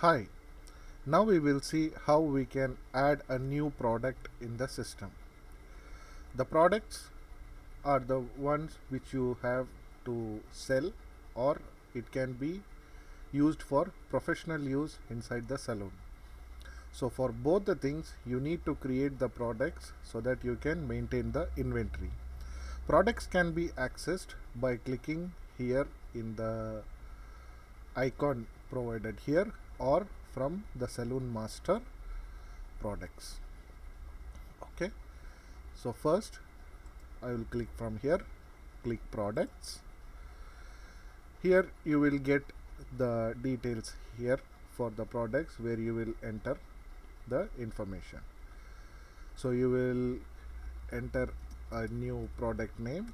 Hi, now we will see how we can add a new product in the system. The products are the ones which you have to sell, or it can be used for professional use inside the salon. So for both the things you need to create the products so that you can maintain the inventory. Products can be accessed by clicking here in the icon provided here or from the Salon Master products. Okay, so first I will click from here, click products. Here you will get the details here for the products where you will enter the information. So you will enter a new product name.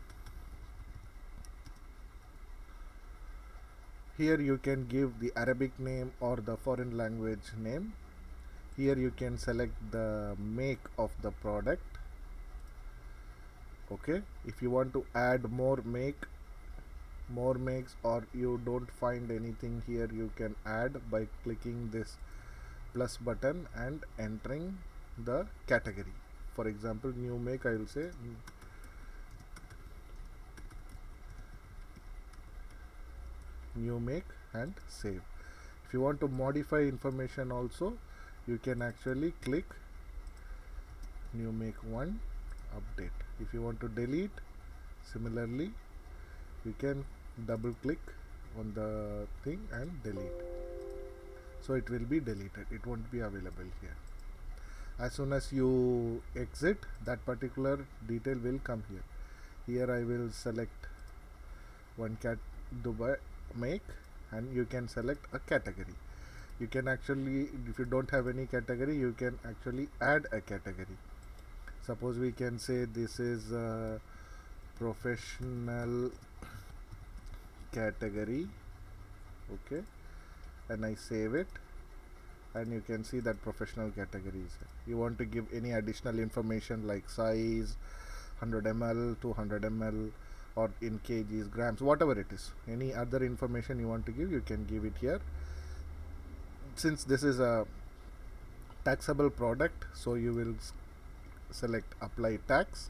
Here you can give the Arabic name or the foreign language name. Here you can select the make of the product. Okay, if you want to add more makes, or you don't find anything here, you can add by clicking this plus button and entering the category. For example, new make, I will say new make and save. If you want to modify information also, you can actually click new make 1 update. If you want to delete, similarly you can double click on the thing and delete, so it will be deleted, it won't be available here. As soon as you exit, that particular detail will come here. Here I will select one cat Dubai make, and you can select a category. You can actually, if you don't have any category, you can actually add a category. Suppose we can say this is a professional category. Okay, and I save it, and you can see that professional category is here. You want to give any additional information like size, 100 ml, 200 ml, or in kgs, grams, whatever it is, any other information you want to give, you can give it here. Since this is a taxable product, so you will select apply tax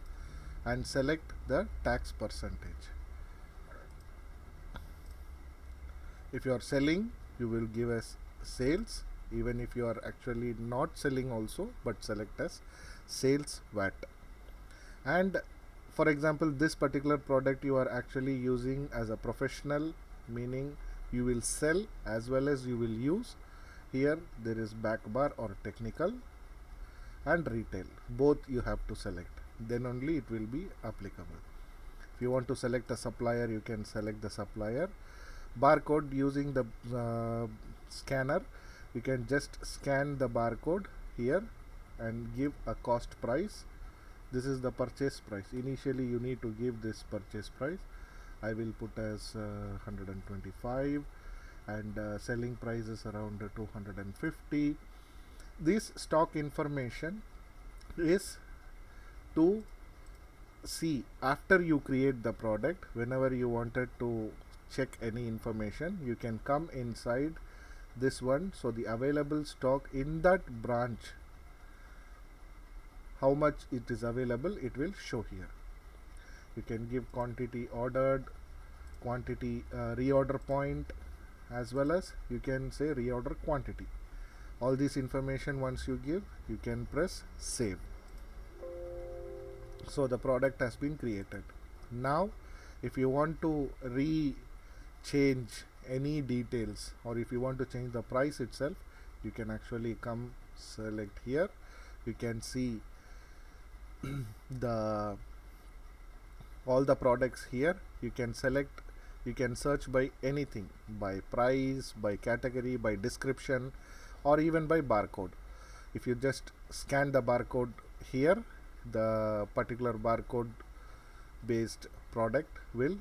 and select the tax percentage. If you are selling, you will give as sales, even if you are actually not selling also, but select as sales VAT. And for example, this particular product you are actually using as a professional, meaning you will sell as well as you will use. Here there is back bar or technical and retail, both you have to select, then only it will be applicable. If you want to select a supplier, you can select the supplier. Barcode, using the scanner, you can just scan the barcode here and give a cost price. This is the purchase price. Initially you need to give this purchase price. I will put as 125, and selling price is around 250. This stock information is to see after you create the product. Whenever you wanted to check any information, you can come inside this one. So the available stock in that branch, how much it is available, it will show here. You can give quantity ordered, quantity reorder point, as well as you can say reorder quantity. All this information once you give, you can press save. So the product has been created. Now if you want to change any details, or if you want to change the price itself, you can actually come select here. You can see the all the products here. You can select, you can search by anything, by price, by category, by description, or even by barcode. If you just scan the barcode here, the particular barcode based product will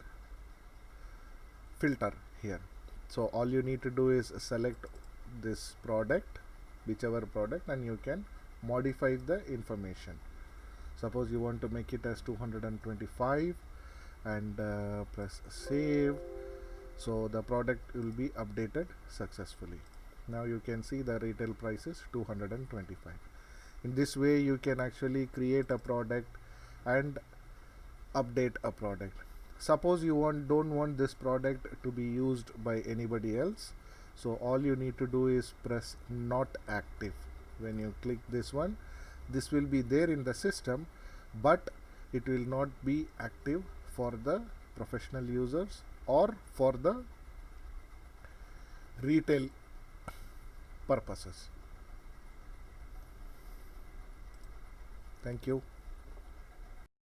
filter here. So all you need to do is select this product, whichever product, and you can modify the information. Suppose you want to make it as 225 and press save. So the product will be updated successfully. Now you can see the retail price is 225. In this way you can actually create a product and update a product. Suppose you don't want this product to be used by anybody else, so all you need to do is press not active. When you click this one, this will be there in the system, but it will not be active for the professional users or for the retail purposes. Thank you.